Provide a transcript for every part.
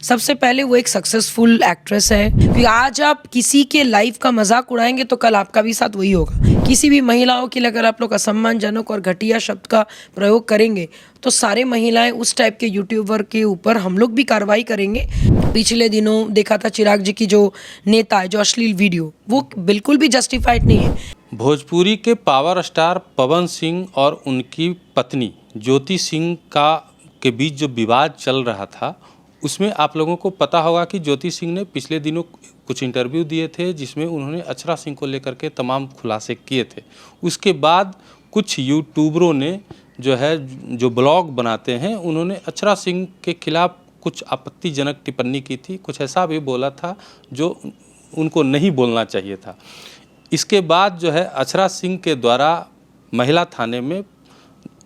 सबसे पहले वो एक सक्सेसफुल एक्ट्रेस है, क्योंकि आज आप किसी के लाइफ का मजाक उड़ाएंगे तो कल आपका भी साथ वही होगा। किसी भी महिलाओं के लिए अगर आप लोग असम्मानजनक और घटिया शब्द का प्रयोग करेंगे तो सारे महिलाएं उस टाइप के यूट्यूबर के ऊपर हम लोग भी कार्रवाई करेंगे। पिछले दिनों देखा था चिराग जी की जो नेता है, जो अश्लील वीडियो, वो बिल्कुल भी जस्टिफाइड नहीं है। भोजपुरी के पावर स्टार पवन सिंह और उनकी पत्नी ज्योति सिंह के बीच जो विवाद चल रहा था, उसमें आप लोगों को पता होगा कि ज्योति सिंह ने पिछले दिनों कुछ इंटरव्यू दिए थे जिसमें उन्होंने अक्षरा सिंह को लेकर के तमाम खुलासे किए थे। उसके बाद कुछ यूट्यूबरों ने जो ब्लॉग बनाते हैं, उन्होंने अक्षरा सिंह के खिलाफ कुछ आपत्तिजनक टिप्पणी की थी, कुछ ऐसा भी बोला था जो उनको नहीं बोलना चाहिए था। इसके बाद अक्षरा सिंह के द्वारा महिला थाने में,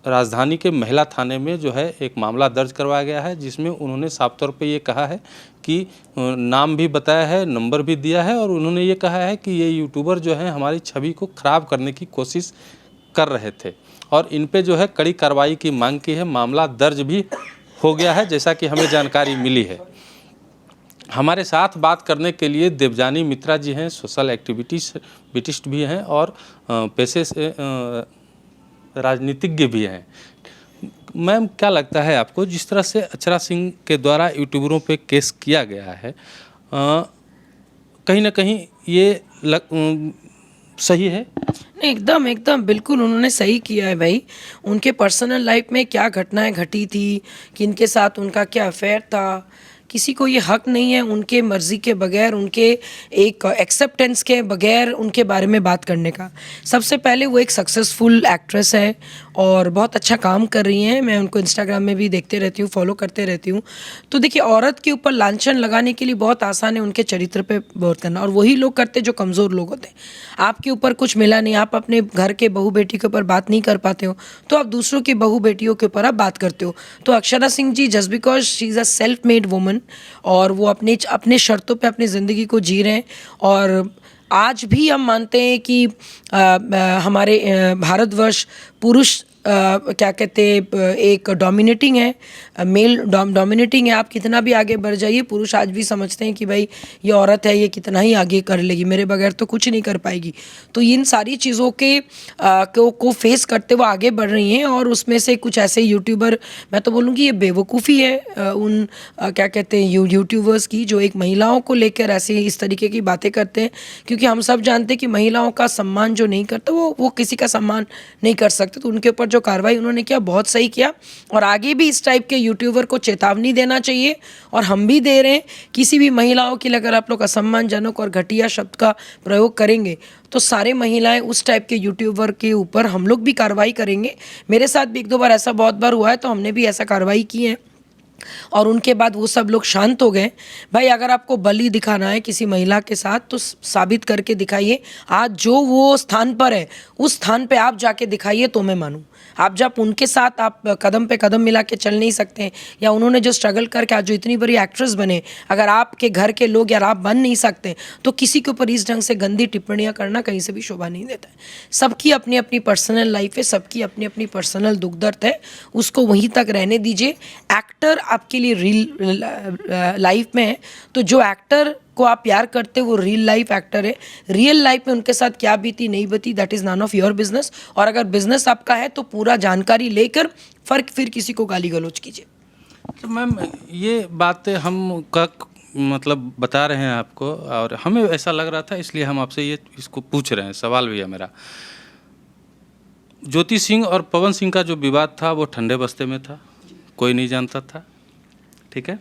राजधानी के महिला थाने में एक मामला दर्ज करवाया गया है, जिसमें उन्होंने साफ तौर पे ये कहा है कि नाम भी बताया है, नंबर भी दिया है, और उन्होंने ये कहा है कि ये यूट्यूबर हमारी छवि को ख़राब करने की कोशिश कर रहे थे और इन पे कड़ी कार्रवाई की मांग की है। मामला दर्ज भी हो गया है, जैसा कि हमें जानकारी मिली है। हमारे साथ बात करने के लिए देवजानी मित्रा जी हैं, सोशल एक्टिविस्ट भी हैं और पेशे से राजनीतिज्ञ भी हैं। मैम, क्या लगता है आपको, जिस तरह से अक्षरा सिंह के द्वारा यूट्यूबरों पे केस किया गया है, कहीं ना कहीं ये सही है? नहीं, एकदम बिल्कुल उन्होंने सही किया है भाई। उनके पर्सनल लाइफ में क्या घटनाएं घटी थी, किनके साथ उनका क्या अफेयर था, किसी को ये हक नहीं है उनके मर्ज़ी के बगैर, उनके एक एक्सेप्टेंस के बगैर उनके बारे में बात करने का। सबसे पहले वो एक सक्सेसफुल एक्ट्रेस है और बहुत अच्छा काम कर रही हैं। मैं उनको इंस्टाग्राम में भी देखते रहती हूँ, फॉलो करते रहती हूँ। तो देखिए, औरत के ऊपर लांछन लगाने के लिए बहुत आसान है उनके चरित्र पे गौर करना, और वही लोग करते जो कमज़ोर लोग होते हैं। आपके ऊपर कुछ मिला नहीं, आप अपने घर के बहू बेटी के ऊपर बात नहीं कर पाते हो, तो आप दूसरों की बहू बेटियों के ऊपर आप बात करते हो। तो Akshara Singh ji, just because she is a self made woman और वो अपने शर्तों पे अपनी ज़िंदगी को जी रहे हैं, और आज भी हम मानते हैं कि हमारे भारतवर्ष पुरुष क्या कहते हैं, एक डोमिनेटिंग है, मेल डोमिनेटिंग है। आप कितना भी आगे बढ़ जाइए, पुरुष आज भी समझते हैं कि भाई ये औरत है, ये कितना ही आगे कर लेगी, मेरे बगैर तो कुछ नहीं कर पाएगी। तो इन सारी चीज़ों के को फेस करते हुए आगे बढ़ रही हैं, और उसमें से कुछ ऐसे यूट्यूबर, मैं तो बोलूँगी ये बेवकूफ़ी है उन क्या कहते हैं यूट्यूबर्स की, जो एक महिलाओं को लेकर ऐसे इस तरीके की बातें करते हैं, क्योंकि हम सब जानते हैं कि महिलाओं का सम्मान जो नहीं करता वो किसी का सम्मान नहीं कर सकते। तो उनके ऊपर जो कार्रवाई उन्होंने किया, बहुत सही किया, और आगे भी इस टाइप के यूट्यूबर को चेतावनी देना चाहिए, और हम भी दे रहे हैं। किसी भी महिलाओं के लिए अगर आप लोग असम्मानजनक और घटिया शब्द का प्रयोग करेंगे तो सारे महिलाएं उस टाइप के यूट्यूबर के ऊपर हम लोग भी कार्रवाई करेंगे। मेरे साथ भी एक दो बार ऐसा बहुत बार हुआ है, तो हमने भी ऐसा कार्रवाई की है, और उनके बाद वो सब लोग शांत हो गए। भाई, अगर आपको बलि दिखाना है किसी महिला के साथ तो साबित करके दिखाइए। आज जो वो स्थान पर है उस स्थान पे आप जाके दिखाइए तो मैं मानूं। आप जब उनके साथ आप कदम पे कदम मिला के चल नहीं सकते हैं, या उन्होंने जो स्ट्रगल करके आज जो इतनी बड़ी एक्ट्रेस बने, अगर आपके घर के लोग या आप बन नहीं सकते, तो किसी के ऊपर इस ढंग से गंदी टिप्पणियां करना कहीं से भी शोभा नहीं देता है। सबकी अपनी अपनी पर्सनल लाइफ है, सबकी अपनी अपनी पर्सनल दुख दर्द है, उसको वहीं तक रहने दीजिए। एक्टर आपके लिए रियल लाइफ में है, तो जो एक्टर को आप प्यार करते हो वो रियल लाइफ एक्टर है। रियल लाइफ में उनके साथ क्या बीती नहीं बीती, that is none of your business. और अगर बिजनेस आपका है तो पूरा जानकारी लेकर फिर किसी को गाली गलौज कीजिए। तो मैम, ये बातें हम मतलब बता रहे हैं आपको, और हमें ऐसा लग रहा था, इसलिए हम आपसे इसको पूछ रहे हैं। सवाल भी है मेरा, ज्योति सिंह और पवन सिंह का जो विवाद था वो ठंडे बस्ते में था, कोई नहीं जानता था, ठीक है।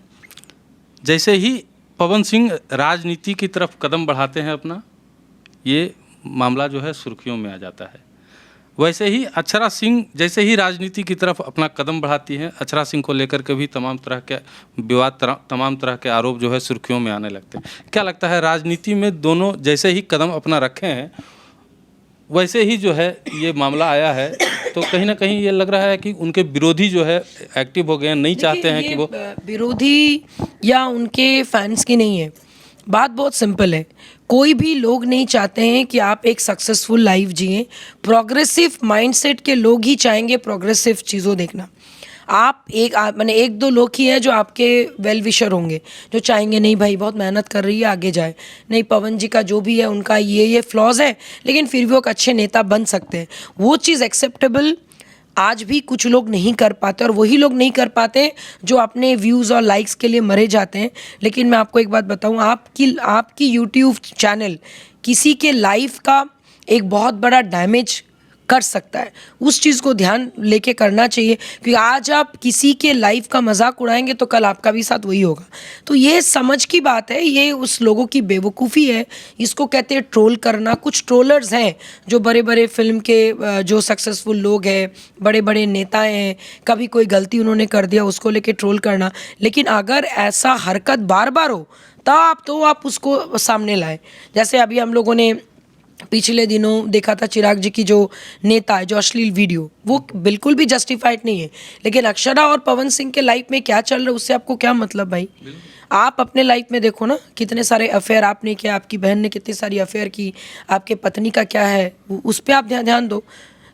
जैसे ही पवन सिंह राजनीति की तरफ कदम बढ़ाते हैं अपना, ये मामला सुर्खियों में आ जाता है। वैसे ही अक्षरा सिंह जैसे ही राजनीति की तरफ अपना कदम बढ़ाती हैं, अक्षरा सिंह को लेकर के भी तमाम तरह के विवाद, तमाम तरह के आरोप सुर्खियों में आने लगते हैं। क्या लगता है, राजनीति में दोनों जैसे ही कदम अपना रखे हैं, वैसे ही ये मामला आया है, तो कहीं ना कहीं ये लग रहा है कि उनके विरोधी एक्टिव हो गए हैं, नहीं चाहते हैं कि वो विरोधी या उनके फैंस की नहीं है। बात बहुत सिंपल है, कोई भी लोग नहीं चाहते हैं कि आप एक सक्सेसफुल लाइफ जिएं। प्रोग्रेसिव माइंडसेट के लोग ही चाहेंगे प्रोग्रेसिव चीज़ों देखना। आप मैंने एक दो लोग ही हैं जो आपके वेल विशर होंगे, जो चाहेंगे नहीं भाई बहुत मेहनत कर रही है आगे जाए, नहीं पवन जी का जो भी है उनका ये फ्लॉज है लेकिन फिर भी वो एक अच्छे नेता बन सकते हैं, वो चीज़ एक्सेप्टेबल आज भी कुछ लोग नहीं कर पाते। और वही लोग नहीं कर पाते जो अपने व्यूज़ और लाइक्स के लिए मरे जाते हैं। लेकिन मैं आपको एक बात बताऊं, आपकी यूट्यूब चैनल किसी के लाइफ का एक बहुत बड़ा डैमेज कर सकता है, उस चीज़ को ध्यान लेके करना चाहिए, क्योंकि आज आप किसी के लाइफ का मजाक उड़ाएंगे तो कल आपका भी साथ वही होगा। तो ये समझ की बात है, ये उस लोगों की बेवकूफ़ी है, इसको कहते हैं ट्रोल करना। कुछ ट्रोलर्स हैं जो बड़े बड़े फिल्म के जो सक्सेसफुल लोग हैं, बड़े बड़े नेता हैं, कभी कोई गलती उन्होंने कर दिया उसको लेके ट्रोल करना। लेकिन अगर ऐसा हरकत बार बार हो तो आप उसको सामने लाएं। जैसे अभी हम लोगों ने पिछले दिनों देखा था चिराग जी की जो नेता है, जो अश्लील वीडियो, वो बिल्कुल भी जस्टिफाइड नहीं है। लेकिन अक्षरा और पवन सिंह के लाइफ में क्या चल रहा है उससे आपको क्या मतलब भाई? आप अपने लाइफ में देखो ना, कितने सारे अफेयर आपने किया, आपकी बहन ने कितनी सारी अफेयर की, आपके पत्नी का क्या है, उस पर आप ध्यान दो।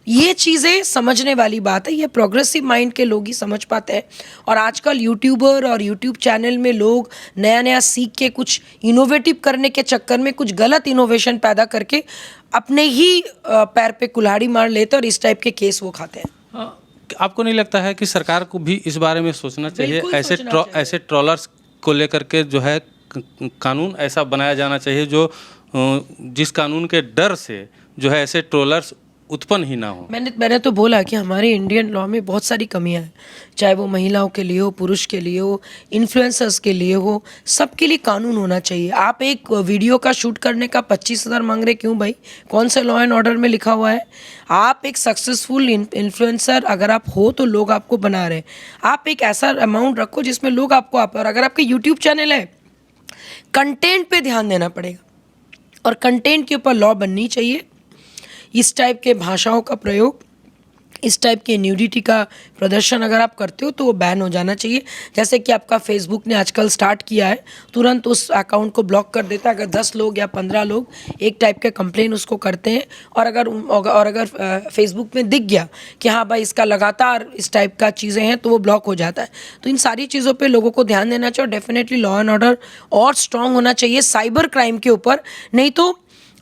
ये चीज़ें समझने वाली बात है, ये प्रोग्रेसिव माइंड के लोग ही समझ पाते हैं। और आजकल यूट्यूबर और यूट्यूब चैनल में लोग नया नया सीख के कुछ इनोवेटिव करने के चक्कर में कुछ गलत इनोवेशन पैदा करके अपने ही पैर पे कुल्हाड़ी मार लेते हैं और इस टाइप के केस वो खाते हैं। आपको नहीं लगता है कि सरकार को भी इस बारे में सोचना चाहिए? ऐसे ट्रोलर्स को लेकर के जो है कानून ऐसा बनाया जाना चाहिए जो जिस कानून के डर से जो है ऐसे ट्रोलर्स उत्पन्न ही ना हो। मैंने तो बोला कि हमारे इंडियन लॉ में बहुत सारी कमियां हैं, चाहे वो महिलाओं के लिए हो, पुरुष के लिए हो, इन्फ्लुएंसर्स के लिए हो, सबके लिए कानून होना चाहिए। आप एक वीडियो का शूट करने का 25,000 मांग रहे, क्यों भाई? कौन से लॉ एंड ऑर्डर में लिखा हुआ है? आप एक सक्सेसफुल इन्फ्लुएंसर अगर आप हो तो लोग आपको बना रहे हैं। आप एक ऐसा अमाउंट रखो जिसमें लोग आपको और अगर आपका यूट्यूब चैनल है, कंटेंट पे ध्यान देना पड़ेगा और कंटेंट के ऊपर लॉ बननी चाहिए। इस टाइप के भाषाओं का प्रयोग, इस टाइप के न्यूडिटी का प्रदर्शन अगर आप करते हो तो वो बैन हो जाना चाहिए। जैसे कि आपका फेसबुक ने आजकल स्टार्ट किया है, तुरंत उस अकाउंट को ब्लॉक कर देता है अगर 10 लोग या 15 लोग एक टाइप के कंप्लेन उसको करते हैं। और अगर फेसबुक में दिख गया कि हाँ भाई इसका लगातार इस टाइप का चीज़ें हैं तो वो ब्लॉक हो जाता है। तो इन सारी चीज़ों पर लोगों को ध्यान देना चाहिए और डेफिनेटली लॉ एंड ऑर्डर और स्ट्रॉन्ग होना चाहिए साइबर क्राइम के ऊपर। नहीं तो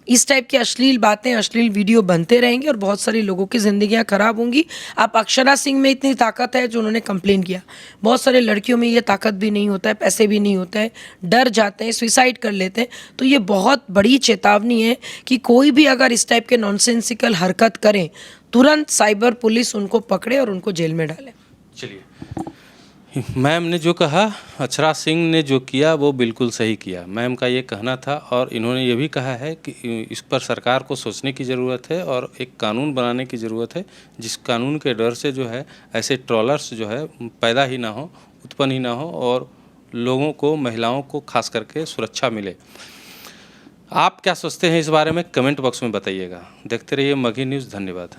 इस टाइप की अश्लील बातें, अश्लील वीडियो बनते रहेंगे और बहुत सारी लोगों की ज़िंदगियां खराब होंगी। आप अक्षरा सिंह में इतनी ताकत है जो उन्होंने कंप्लेन किया, बहुत सारे लड़कियों में ये ताकत भी नहीं होता है, पैसे भी नहीं होते हैं, डर जाते हैं, सुसाइड कर लेते हैं। तो ये बहुत बड़ी चेतावनी है कि कोई भी अगर इस टाइप के नॉनसेंसिकल हरकत करें, तुरंत साइबर पुलिस उनको पकड़े और उनको जेल में डाले। चलिए, मैम ने जो कहा, अक्षरा सिंह ने जो किया वो बिल्कुल सही किया, मैम का ये कहना था। और इन्होंने ये भी कहा है कि इस पर सरकार को सोचने की ज़रूरत है और एक कानून बनाने की ज़रूरत है जिस कानून के डर से जो है ऐसे ट्रोलर्स जो है पैदा ही ना हो, उत्पन्न ही ना हो और लोगों को, महिलाओं को खास करके सुरक्षा मिले। आप क्या सोचते हैं इस बारे में? कमेंट बॉक्स में बताइएगा। देखते रहिए मगही न्यूज़। धन्यवाद।